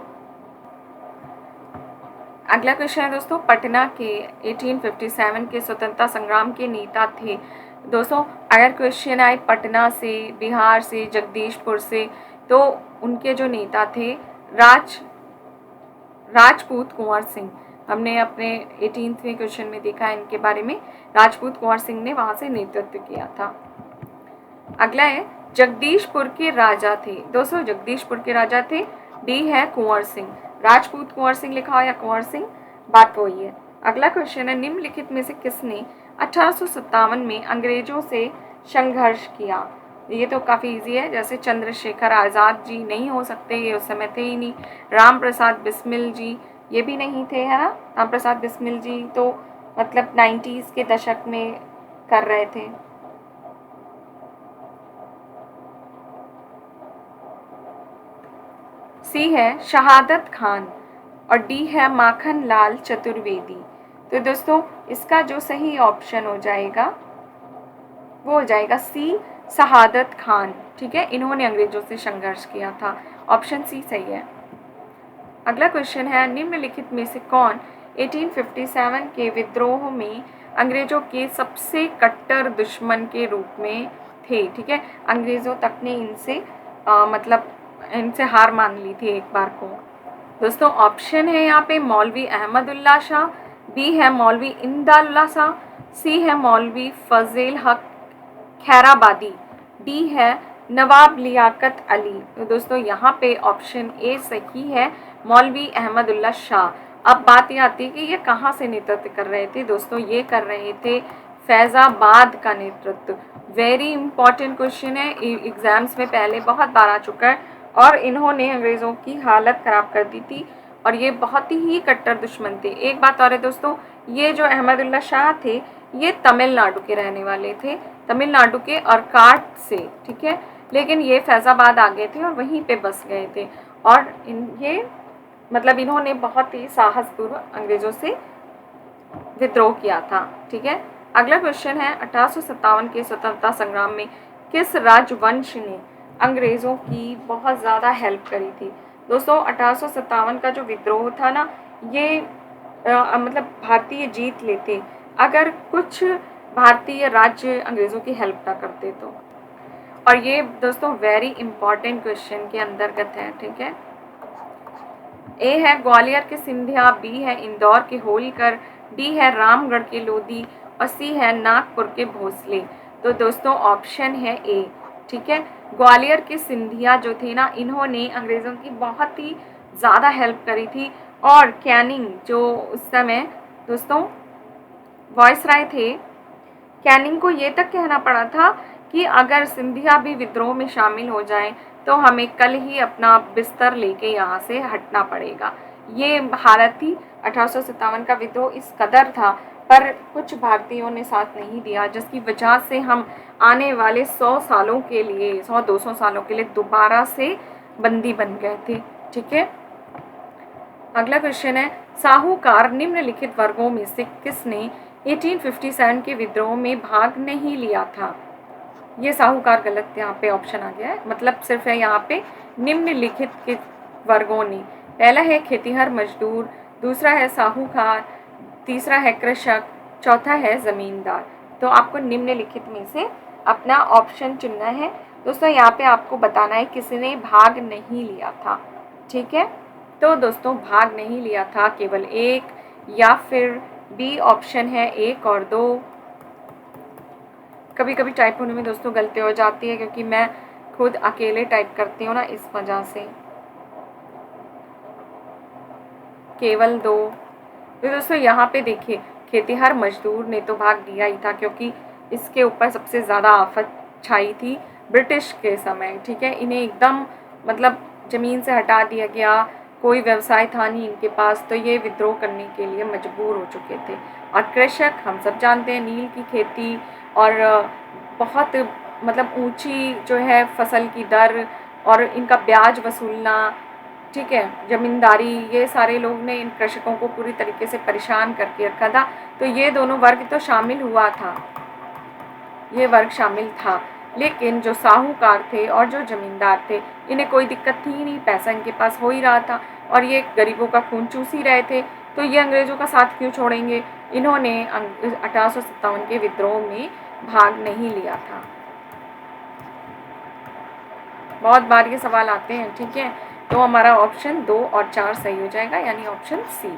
अगला क्वेश्चन है दोस्तों, पटना के 1857 के स्वतंत्रता संग्राम के नेता थे। दोस्तों अगर क्वेश्चन आए पटना से, बिहार से, जगदीशपुर से, तो उनके जो नेता थे राजपूत कुंवर सिंह। हमने अपने 18वें क्वेश्चन में देखा है इनके बारे में, राजपूत कुंवर सिंह ने वहाँ से नेतृत्व किया था। अगला है, जगदीशपुर के राजा थे। दोस्तों जगदीशपुर के राजा थे, डी है कुंवर सिंह। राजपूत कुंवर सिंह लिखा हो या कुंवर सिंह, बात वही है। अगला क्वेश्चन है, निम्नलिखित में से किसने 1857 में अंग्रेजों से संघर्ष किया? ये तो काफ़ी इजी है, जैसे चंद्रशेखर आज़ाद जी नहीं हो सकते, ये उस समय थे ही नहीं। राम प्रसाद बिस्मिल जी, ये भी नहीं थे, है ना। राम प्रसाद बिस्मिल जी तो मतलब 90s के दशक में कर रहे थे। सी है शहादत खान और डी है माखन लाल चतुर्वेदी। तो दोस्तों इसका जो सही ऑप्शन हो जाएगा वो हो जाएगा सी, शहादत खान। ठीक है, इन्होंने अंग्रेजों से संघर्ष किया था। ऑप्शन सी सही है। अगला क्वेश्चन है, निम्नलिखित में से कौन 1857 के विद्रोह में अंग्रेजों के सबसे कट्टर दुश्मन के रूप में थे? ठीक है, अंग्रेजों तक ने इनसे मतलब इनसे हार मान ली थी एक बार को। दोस्तों ऑप्शन है यहाँ पे मौलवी अहमदुल्ला शाह, बी है मौलवी इमदादुल्ला शाह, सी है मौलवी फजील हक खैराबादी, डी है नवाब लियाकत अली। तो दोस्तों यहाँ पे ऑप्शन ए सही है, मौलवी अहमदुल्ला शाह। अब बात ये आती है कि ये कहाँ से नेतृत्व कर रहे थे? दोस्तों ये कर रहे थे फैज़ाबाद का नेतृत्व। वेरी इंपॉर्टेंट क्वेश्चन है, एग्जाम्स में पहले बहुत बार आ चुका है और इन्होंने अंग्रेज़ों की हालत ख़राब कर दी थी और ये बहुत ही कट्टर दुश्मन थे। एक बात और है दोस्तों, ये जो अहमदुल्ला शाह थे ये तमिलनाडु के रहने वाले थे, तमिलनाडु के अर्काट से। ठीक है, लेकिन ये फैज़ाबाद आ गए थे और वहीं पे बस गए थे और ये मतलब इन्होंने बहुत ही साहसपूर्वक अंग्रेज़ों से विद्रोह किया था। ठीक है, अगला क्वेश्चन है, 1857 के स्वतंत्रता संग्राम में किस राजवंश ने अंग्रेज़ों की बहुत ज़्यादा हेल्प करी थी? दोस्तों 1857 का जो विद्रोह था ना, ये मतलब भारतीय जीत लेते अगर कुछ भारतीय राज्य अंग्रेज़ों की हेल्प ना करते तो। और ये दोस्तों वेरी इंपॉर्टेंट क्वेश्चन के अंतर्गत है। ठीक है, ए है ग्वालियर के सिंधिया, बी है इंदौर के होलकर, डी है रामगढ़ के लोधी और सी है नागपुर के भोसले। तो दोस्तों ऑप्शन है ए। ठीक है, ग्वालियर के सिंधिया जो थे ना, इन्होंने अंग्रेज़ों की बहुत ही ज़्यादा हेल्प करी थी और कैनिंग जो उस समय दोस्तों वायसराय थे, कैनिंग को ये तक कहना पड़ा था कि अगर सिंधिया भी विद्रोह में शामिल हो जाएं तो हमें कल ही अपना बिस्तर लेके यहाँ से हटना पड़ेगा। ये हालत थी। 1857 का विद्रोह इस कदर था पर कुछ भारतीयों ने साथ नहीं दिया, जिसकी वजह से हम आने वाले 100 सालों के लिए 100-200 सालों के लिए दोबारा से बंदी बन गए थे। ठीक है, अगला क्वेश्चन है, साहूकार निम्नलिखित वर्गों में से किसने 1857 के विद्रोह में भाग नहीं लिया था? ये साहूकार गलत, यहाँ पे ऑप्शन आ गया है, मतलब सिर्फ है यहाँ पे निम्नलिखित के वर्गों ने। पहला है खेतिहर मजदूर, दूसरा है साहूकार, तीसरा है कृषक, चौथा है ज़मींदार। तो आपको निम्नलिखित में से अपना ऑप्शन चुनना है। दोस्तों यहाँ पे आपको बताना है किसने भाग नहीं लिया था। ठीक है, तो दोस्तों भाग नहीं लिया था केवल एक, या फिर बी ऑप्शन है 1 और 2। कभी कभी टाइप होने में दोस्तों गलती हो जाती है क्योंकि मैं खुद अकेले टाइप करती हूँ ना, इस वजह से। केवल 2। तो दोस्तों यहाँ पे देखिए, खेतिहर मजदूर ने तो भाग लिया ही था क्योंकि इसके ऊपर सबसे ज़्यादा आफत छाई थी ब्रिटिश के समय। ठीक है, इन्हें एकदम मतलब ज़मीन से हटा दिया गया, कोई व्यवसाय था नहीं इनके पास, तो ये विद्रोह करने के लिए मजबूर हो चुके थे। और कृषक हम सब जानते हैं, नील की खेती और बहुत मतलब ऊंची जो है फसल की दर और इनका ब्याज वसूलना, ठीक है, ज़मींदारी, ये सारे लोग ने इन कृषकों को पूरी तरीके से परेशान करके रखा था। तो ये दोनों वर्ग तो शामिल हुआ था, ये वर्ग शामिल था, लेकिन जो साहूकार थे और जो ज़मींदार थे इन्हें कोई दिक्कत थी नहीं, पैसा इनके पास हो ही रहा था और ये गरीबों का खून चूस ही रहे थे, तो ये अंग्रेज़ों का साथ क्यों छोड़ेंगे। इन्होंने 1857 के विद्रोह में भाग नहीं लिया था। बहुत बार ये सवाल आते हैं। ठीक है, तो हमारा ऑप्शन 2 और 4 सही हो जाएगा, यानी ऑप्शन सी।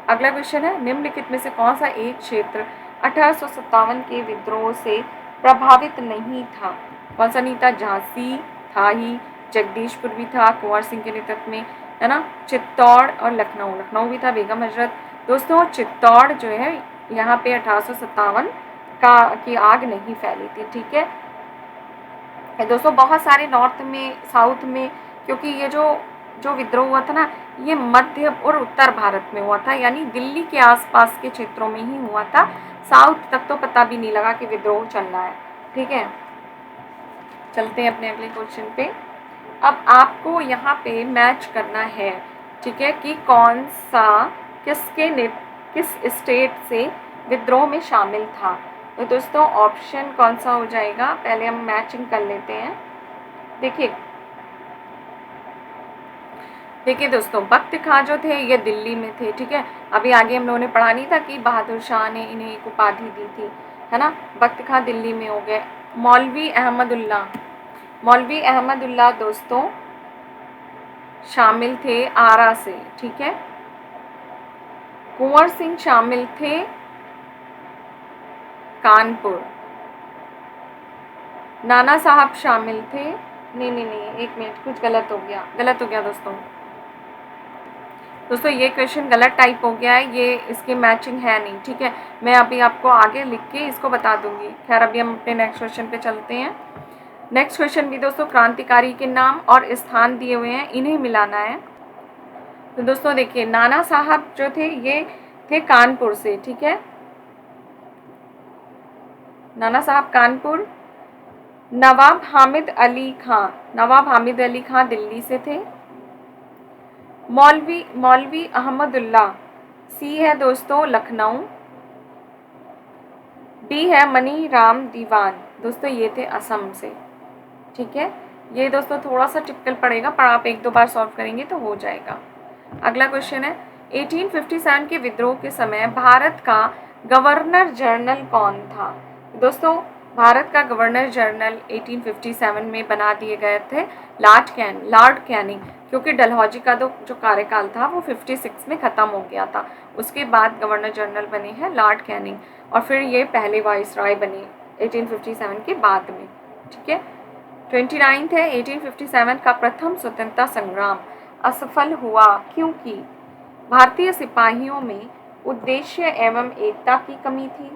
अगला क्वेश्चन है, निम्नलिखित में से कौन सा एक क्षेत्र 1857 के विद्रोह से प्रभावित नहीं था? कौन सा नहीं था? झांसी था ही, जगदीशपुर भी था कुंवर सिंह के नेतृत्व में, है ना, चित्तौड़ और लखनऊ, लखनऊ भी था बेगम हजरत दोस्तों चित्तौड़ जो है यहाँ पे 1857 की आग नहीं फैली थी, ठीक है। दोस्तों बहुत सारे नॉर्थ में, साउथ में, क्योंकि ये जो जो विद्रोह हुआ था ना, ये मध्य और उत्तर भारत में हुआ था, यानी दिल्ली के आसपास के क्षेत्रों में ही हुआ था। साउथ तक तो पता भी नहीं लगा कि विद्रोह चल रहा है, ठीक है। चलते हैं अपने अगले क्वेश्चन पे। अब आपको यहाँ पे मैच करना है, ठीक है, कि कौन सा किस स्टेट से विद्रोह में शामिल था। तो दोस्तों ऑप्शन कौन सा हो जाएगा, पहले हम मैचिंग कर लेते हैं। देखिए दोस्तों, बख्त खां जो थे ये दिल्ली में थे, ठीक है। अभी आगे हम लोगों ने पढ़ा नहीं था कि बहादुर शाह ने इन्हें एक उपाधि दी थी, है ना। बख्त खां दिल्ली में हो गए। मौलवी अहमदुल्ला दोस्तों शामिल थे आरा से, ठीक है। कुंवर सिंह शामिल थे कानपुर। नाना साहब शामिल थे, नहीं, एक मिनट, कुछ गलत हो गया दोस्तों ये क्वेश्चन गलत टाइप हो गया है, ये इसकी मैचिंग है नहीं, ठीक है। मैं अभी आपको आगे लिख के इसको बता दूंगी। खैर अभी हम अपने नेक्स्ट क्वेश्चन पे चलते हैं। नेक्स्ट क्वेश्चन भी दोस्तों क्रांतिकारी के नाम और स्थान दिए हुए हैं, इन्हें मिलाना है। तो दोस्तों देखिए, नाना साहब जो थे ये थे कानपुर से, ठीक है। नाना साहब कानपुर। नवाब हामिद अली खां दिल्ली से थे। मौलवी अहमदुल्ला सी है दोस्तों लखनऊ। डी है मनी राम दीवान, दोस्तों ये थे असम से, ठीक है। ये दोस्तों थोड़ा सा टिपिकल पड़ेगा, पर आप एक दो बार सॉल्व करेंगे तो हो जाएगा। अगला क्वेश्चन है, 1857 के विद्रोह के समय भारत का गवर्नर जनरल कौन था। दोस्तों भारत का गवर्नर जनरल 1857 में बना दिए गए थे लॉर्ड कैनिंग, क्योंकि डलहौजी का जो कार्यकाल था वो 56 में ख़त्म हो गया था। उसके बाद गवर्नर जनरल बने हैं लॉर्ड कैनिंग, और फिर ये पहले वाइसराय बने 1857 के बाद में, ठीक है। 29 है, 1857 का प्रथम स्वतंत्रता संग्राम असफल हुआ क्योंकि भारतीय सिपाहियों में उद्देश्य एवं एकता की कमी थी,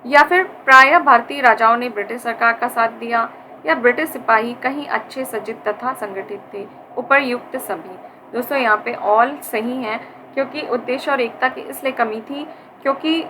या फिर प्रायः भारतीय राजाओं ने ब्रिटिश सरकार का साथ दिया, या ब्रिटिश सिपाही कहीं अच्छे सज्जित तथा संगठित थे। उपरयुक्त सभी। दोस्तों यहाँ पे ऑल सही हैं, क्योंकि उद्देश्य और एकता की इसलिए कमी थी क्योंकि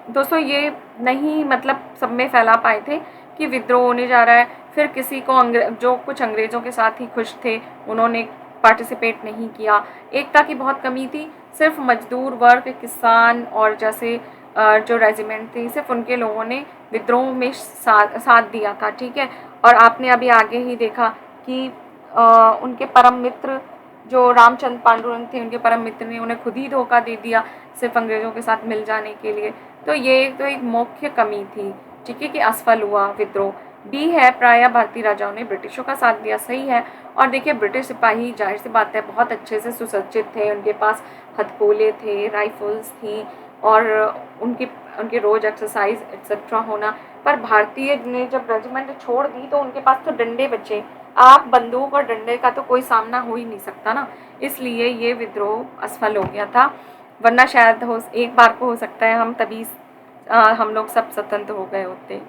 दोस्तों ये नहीं मतलब सब में फैला पाए थे कि विद्रोह होने जा रहा है। फिर किसी को जो कुछ अंग्रेज़ों के साथ ही खुश थे उन्होंने पार्टिसिपेट नहीं किया। एकता की बहुत कमी थी। सिर्फ मजदूर वर्ग, किसान और जैसे जो रेजिमेंट थी, सिर्फ उनके लोगों ने विद्रोह में साथ दिया था, ठीक है। और आपने अभी आगे ही देखा कि उनके परम मित्र जो रामचंद्र पांडुरंग थे, उनके परम मित्र ने उन्हें खुद ही धोखा दे दिया सिर्फ अंग्रेज़ों के साथ मिल जाने के लिए। तो ये तो एक मुख्य कमी थी, ठीक है, कि असफल हुआ विद्रोह। बी है, प्रायः भारतीय राजाओं ने ब्रिटिशों का साथ दिया, सही है। और देखिए ब्रिटिश सिपाही जाहिर सी बात है बहुत अच्छे से सुसज्जित थे, उनके पास हथकंडे थे, राइफल्स थी, और उनके रोज एक्सरसाइज एक्सेट्रा होना। पर भारतीय ने जब रेजिमेंट छोड़ दी तो उनके पास तो डंडे बचे। आप बंदूक और डंडे का तो कोई सामना हो ही नहीं सकता ना, इसलिए ये विद्रोह असफल हो गया था। वरना शायद एक बार को हो सकता है तभी हम लोग सब स्वतंत्र हो गए होते,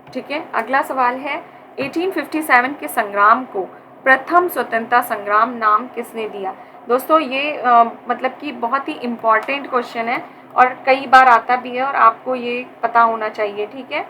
ठीक है। अगला सवाल है, 1857 के संग्राम को प्रथम स्वतंत्रता संग्राम नाम किसने दिया। दोस्तों ये मतलब कि बहुत ही इम्पॉर्टेंट क्वेश्चन है और कई बार आता भी है और आपको ये पता होना चाहिए, ठीक है।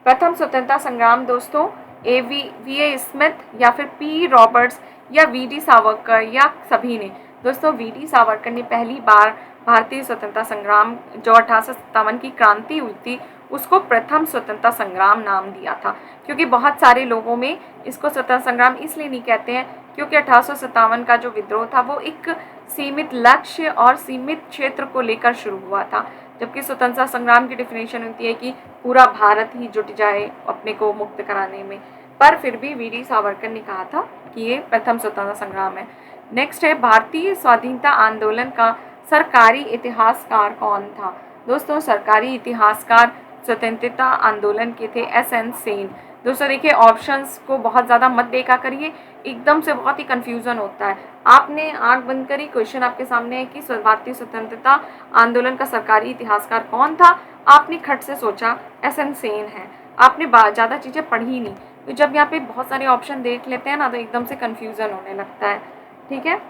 प्रथम स्वतंत्रता संग्राम दोस्तों वी ए स्मिथ या फिर पी रॉबर्ट्स या वी.डी. सावरकर या सभी ने। दोस्तों वी.डी. सावरकर ने पहली बार भारतीय स्वतंत्रता संग्राम जो 1857 की क्रांति हुई थी उसको प्रथम स्वतंत्रता संग्राम नाम दिया था, क्योंकि बहुत सारे लोगों में इसको स्वतंत्रता संग्राम इसलिए नहीं कहते हैं क्योंकि 1857 का जो विद्रोह था वो एक सीमित लक्ष्य और सीमित क्षेत्र को लेकर शुरू हुआ था, जबकि स्वतंत्रता संग्राम की डेफिनेशन होती है कि पूरा भारत ही जुट जाए अपने को मुक्त कराने में। पर फिर भी वी.डी. सावरकर ने कहा था कि ये प्रथम स्वतंत्रता संग्राम है। नेक्स्ट है, भारतीय स्वाधीनता आंदोलन का सरकारी इतिहासकार कौन था। दोस्तों सरकारी इतिहासकार स्वतंत्रता आंदोलन के थे एस.एन. सेन। दोस्तों देखिए, ऑप्शंस को बहुत ज़्यादा मत देखा करिए, एकदम से बहुत ही कन्फ्यूज़न होता है। आपने आँख बंद करी, क्वेश्चन आपके सामने है कि भारतीय स्वतंत्रता आंदोलन का सरकारी इतिहासकार कौन था, आपने खट से सोचा एसएन सेन है, आपने ज़्यादा चीज़ें पढ़ी नहीं। तो जब यहाँ पे बहुत सारे ऑप्शन देख लेते हैं ना, तो एकदम से कन्फ्यूज़न होने लगता है। ठीक है,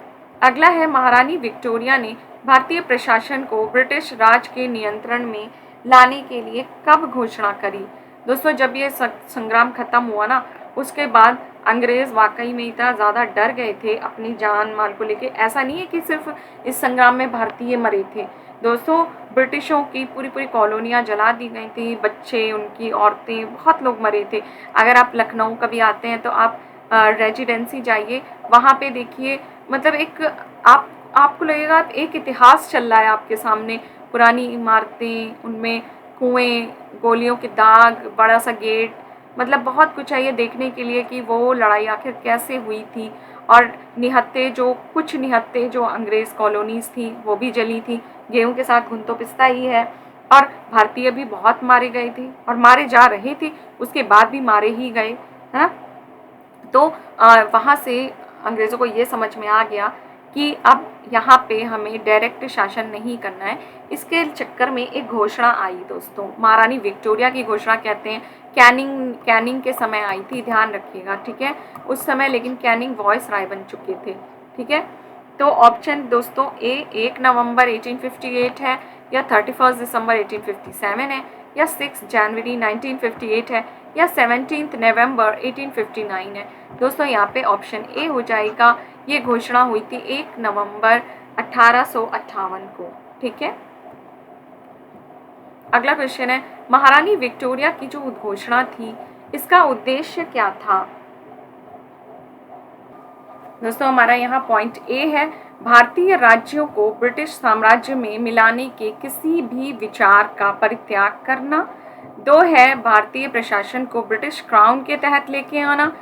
अगला है, महारानी विक्टोरिया ने भारतीय प्रशासन को ब्रिटिश राज के नियंत्रण में लाने के लिए कब घोषणा करी। दोस्तों जब ये संग्राम खत्म हुआ ना, उसके बाद अंग्रेज वाकई में इतना ज़्यादा डर गए थे अपनी जान माल को लेके। ऐसा नहीं है कि सिर्फ इस संग्राम में भारतीय मरे थे दोस्तों, ब्रिटिशों की पूरी पूरी कॉलोनियाँ जला दी गई थी, बच्चे, उनकी औरतें, बहुत लोग मरे थे। अगर आप लखनऊ कभी आते हैं तो आप रेजिडेंसी जाइए, वहाँ पे देखिए, मतलब एक आपको लगेगा एक इतिहास चल रहा है आपके सामने। पुरानी इमारतें, उनमें कुएं, गोलियों के दाग, बड़ा सा गेट, मतलब बहुत कुछ है ये देखने के लिए कि वो लड़ाई आखिर कैसे हुई थी। और निहत्ते जो कुछ निहत्ते जो अंग्रेज़ कॉलोनीज़ थी वो भी जली थी। गेहूं के साथ घुन तो पिसता ही है। और भारतीय भी बहुत मारे गए थे और मारे जा रहे थे, उसके बाद भी मारे ही गए, है ना। तो वहाँ से अंग्रेज़ों को ये समझ में आ गया कि अब यहाँ पे हमें डायरेक्ट शासन नहीं करना है। इसके चक्कर में एक घोषणा आई दोस्तों, महारानी विक्टोरिया की घोषणा कहते हैं। कैनिंग के समय आई थी, ध्यान रखिएगा, ठीक है। उस समय लेकिन कैनिंग वॉइस राय बन चुके थे, ठीक है। तो ऑप्शन दोस्तों ए 1 नवंबर 1858 है, या 31 दिसंबर 1857 है, या 6 जनवरी 1958 है, या 17 नवंबर 1859 है। दोस्तों यहाँ पे ऑप्शन ए हो जाएगा। ये घोषणा हुई थी 1 नवंबर 1858 को, ठीक है। अगला क्वेश्चन है, महारानी विक्टोरिया की जो उद्घोषणा थी, इसका उद्देश्य क्या था। दोस्तों हमारा यहाँ पॉइंट ए है, भारतीय राज्यों को ब्रिटिश साम्राज्य में मिलाने के किसी भी विचार का परित्याग करना। 2 है, भारतीय प्रशासन को ब्रिटिश क्राउन के तहत लेके आना।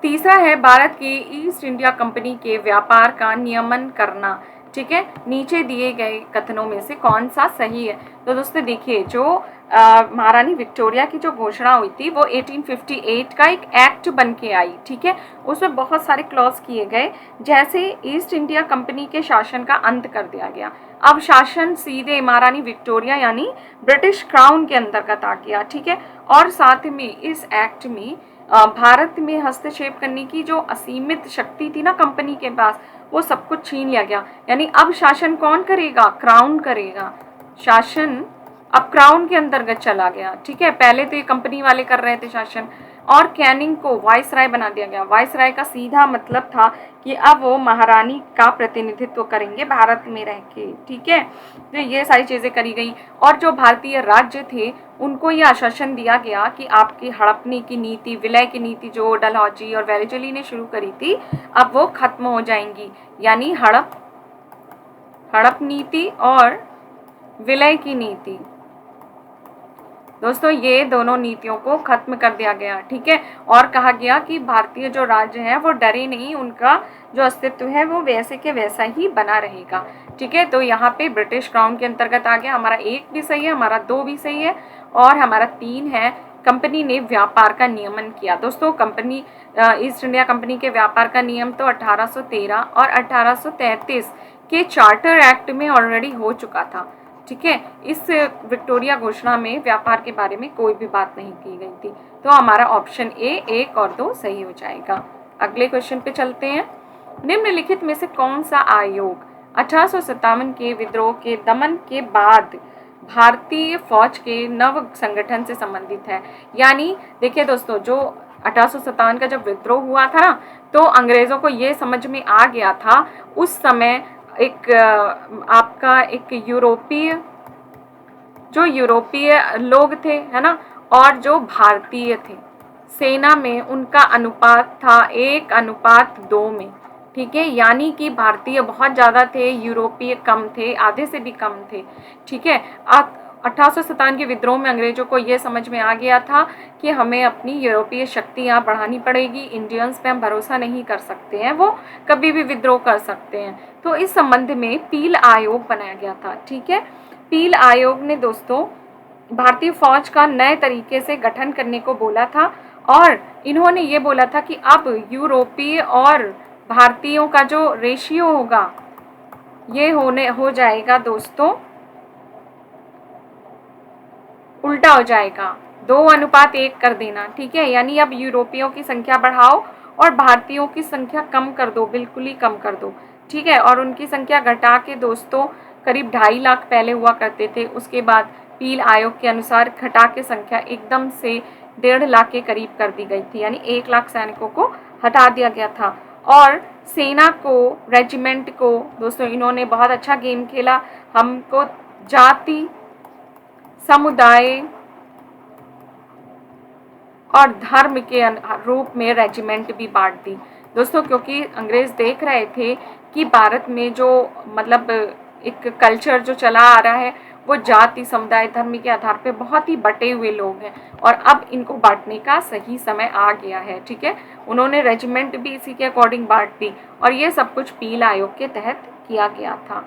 तीसरा है, भारत के ईस्ट इंडिया कंपनी के व्यापार का नियमन करना, ठीक है। नीचे दिए गए कथनों में से कौन सा सही है। तो दोस्तों देखिए, जो महारानी विक्टोरिया की जो घोषणा हुई थी वो 1858 का एक एक्ट बन के आई, ठीक है। उसमें बहुत सारे क्लॉज किए गए, जैसे ईस्ट इंडिया कंपनी के शासन का अंत कर दिया गया। अब शासन सीधे महारानी विक्टोरिया यानी ब्रिटिश क्राउन के अंतर्गत आ गया, ठीक है। और साथ में इस एक्ट में भारत में हस्तक्षेप करने की जो असीमित शक्ति थी ना कंपनी के पास, वो सब कुछ छीन लिया गया। यानी अब शासन कौन करेगा, क्राउन करेगा। शासन अब क्राउन के अंतर्गत चला गया, ठीक है। पहले तो ये कंपनी वाले कर रहे थे शासन। और कैनिंग को वाइसराय बना दिया गया। वाइसराय का सीधा मतलब था कि अब वो महारानी का प्रतिनिधित्व करेंगे भारत में रह के, ठीक है। तो ये सारी चीज़ें करी गई। और जो भारतीय राज्य थे उनको ये आश्वासन दिया गया कि आपकी हड़पने की नीति, विलय की नीति जो डलहौजी और वेलेजली ने शुरू करी थी, अब वो खत्म हो जाएंगी। यानी हड़प नीति और विलय की नीति, दोस्तों ये दोनों नीतियों को खत्म कर दिया गया, ठीक है। और कहा गया कि भारतीय जो राज्य हैं वो डरे नहीं, उनका जो अस्तित्व है वो वैसे के वैसा ही बना रहेगा, ठीक है। तो यहाँ पे ब्रिटिश क्राउन के अंतर्गत आ गया। हमारा 1 भी सही है, हमारा 2 भी सही है, और हमारा 3 है, कंपनी ने व्यापार का नियमन किया। दोस्तों कंपनी ईस्ट इंडिया कंपनी के व्यापार का नियम तो 1813 और 1833 के चार्टर एक्ट में ऑलरेडी हो चुका था, ठीक है। इस विक्टोरिया घोषणा में व्यापार के बारे में कोई भी बात नहीं की गई थी। तो हमारा ऑप्शन ए 1 और 2 सही हो जाएगा। अगले क्वेश्चन पे चलते हैं। निम्नलिखित में से कौन सा आयोग 1857 के विद्रोह के दमन के बाद भारतीय फौज के नव संगठन से संबंधित है। यानी देखिए दोस्तों, जो 1857 का जब विद्रोह हुआ था ना, तो अंग्रेजों को ये समझ में आ गया था उस समय एक आपका एक यूरोपीय लोग थे, है ना, और जो भारतीय थे, सेना में उनका अनुपात था 1:2 में, ठीक है। यानी कि भारतीय बहुत ज़्यादा थे, यूरोपीय कम थे, आधे से भी कम थे, ठीक है। 1857 के विद्रोह में अंग्रेजों को ये समझ में आ गया था कि हमें अपनी यूरोपीय शक्ति यहाँ बढ़ानी पड़ेगी। इंडियंस पे हम भरोसा नहीं कर सकते हैं, वो कभी भी विद्रोह कर सकते हैं। तो इस संबंध में पील आयोग बनाया गया था, ठीक है। पील आयोग ने दोस्तों भारतीय फौज का नए तरीके से गठन करने को बोला था और इन्होंने ये बोला था कि अब यूरोपीय और भारतीयों का जो रेशियो होगा ये हो जाएगा दोस्तों उल्टा हो जाएगा, 2:1 कर देना, ठीक है। यानी अब यूरोपियों की संख्या बढ़ाओ और भारतीयों की संख्या कम कर दो, बिल्कुल ही कम कर दो, ठीक है। और उनकी संख्या घटा के दोस्तों करीब 2.5 लाख पहले हुआ करते थे, उसके बाद पील आयोग के अनुसार घटा के संख्या एकदम से 1.5 लाख के करीब कर दी गई थी, यानी 1 लाख सैनिकों को हटा दिया गया था। और सेना को, रेजिमेंट को दोस्तों इन्होंने बहुत अच्छा गेम खेला, हमको जाति, समुदाय और धर्म के रूप में रेजिमेंट भी बांट दी दोस्तों, क्योंकि अंग्रेज देख रहे थे कि भारत में जो मतलब एक कल्चर जो चला आ रहा है वो जाति, समुदाय, धर्म के आधार पे बहुत ही बटे हुए लोग हैं और अब इनको बांटने का सही समय आ गया है, ठीक है। उन्होंने रेजिमेंट भी इसी के अकॉर्डिंग बांट दी और ये सब कुछ पील आयोग के तहत किया गया था।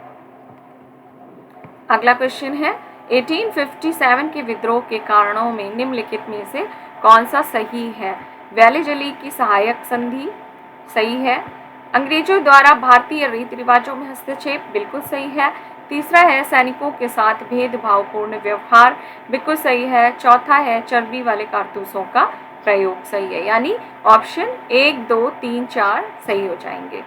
अगला क्वेश्चन है 1857 के विद्रोह के कारणों में निम्नलिखित में से कौन सा सही है? वैलेजली की सहायक संधि सही है। अंग्रेजों द्वारा भारतीय रीति रिवाजों में हस्तक्षेप बिल्कुल सही है। तीसरा है सैनिकों के साथ भेदभावपूर्ण व्यवहार, बिल्कुल सही है। चौथा है चर्बी वाले कारतूसों का प्रयोग, सही है। यानी ऑप्शन 1, 2, 3, 4 सही हो जाएंगे।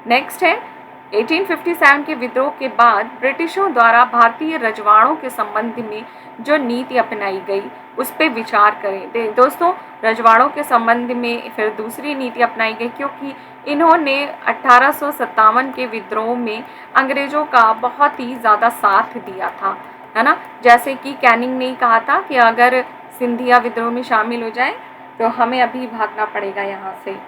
नेक्स्ट है 1857 के विद्रोह के बाद ब्रिटिशों द्वारा भारतीय रजवाड़ों के संबंध में जो नीति अपनाई गई उस पर विचार करें। दोस्तों रजवाड़ों के संबंध में फिर दूसरी नीति अपनाई गई, क्योंकि इन्होंने 1857 के विद्रोह में अंग्रेजों का बहुत ही ज़्यादा साथ दिया था, है ना। जैसे कि कैनिंग ने कहा था कि अगर सिंधिया विद्रोह में शामिल हो जाए तो हमें अभी भागना पड़ेगा यहाँ से।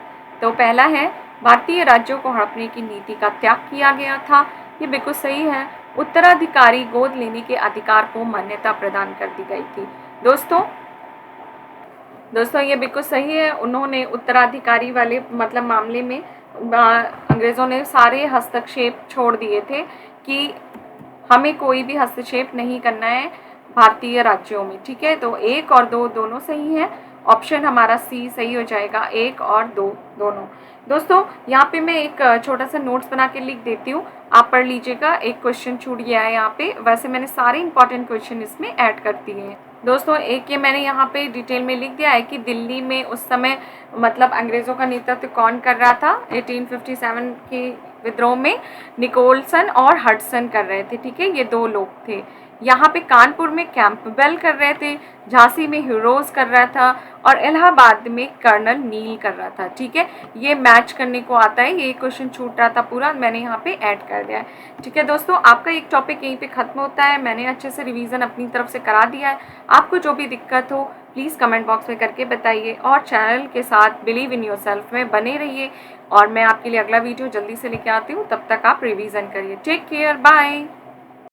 तो पहला है भारतीय राज्यों को हड़पने की नीति का त्याग किया गया था, ये बिल्कुल सही है। उत्तराधिकारी गोद लेने के अधिकार को मान्यता प्रदान कर दी गई थी। दोस्तों ये बिल्कुल सही है। उन्होंने उत्तराधिकारी वाले मतलब मामले में अंग्रेज़ों ने सारे हस्तक्षेप छोड़ दिए थे कि हमें कोई भी हस्तक्षेप नहीं करना है भारतीय राज्यों में, ठीक है। तो 1 और 2 दोनों सही है। ऑप्शन हमारा सी सही हो जाएगा, 1 और 2 दोनों। दोस्तों यहाँ पे मैं एक छोटा सा नोट्स बना के लिख देती हूँ, आप पढ़ लीजिएगा। एक क्वेश्चन छूट गया है यहाँ पे, वैसे मैंने सारे इंपॉर्टेंट क्वेश्चन इसमें ऐड कर दिए हैं। दोस्तों एक ये मैंने यहाँ पे डिटेल में लिख दिया है कि दिल्ली में उस समय मतलब अंग्रेज़ों का नेतृत्व कौन कर रहा था 1857 के विद्रोह में, निकोलसन और हडसन कर रहे थे, ठीक है। ये 2 लोग थे। यहाँ पे कानपुर में कैंपबेल कर रहे थे, झांसी में हीरोज कर रहा था और इलाहाबाद में कर्नल नील कर रहा था, ठीक है। ये मैच करने को आता है, ये क्वेश्चन छूट रहा था पूरा, मैंने यहाँ पे ऐड कर दिया है, ठीक है। दोस्तों आपका एक टॉपिक यहीं पे खत्म होता है, मैंने अच्छे से रिवीजन अपनी तरफ से करा दिया है। आपको जो भी दिक्कत हो प्लीज़ कमेंट बॉक्स में करके बताइए और चैनल के साथ बिलीव इन योरसेल्फ में बने रहिए और मैं आपके लिए अगला वीडियो जल्दी से लेके आती हूँ। तब तक आप रिवीजन करिए। Take care, bye.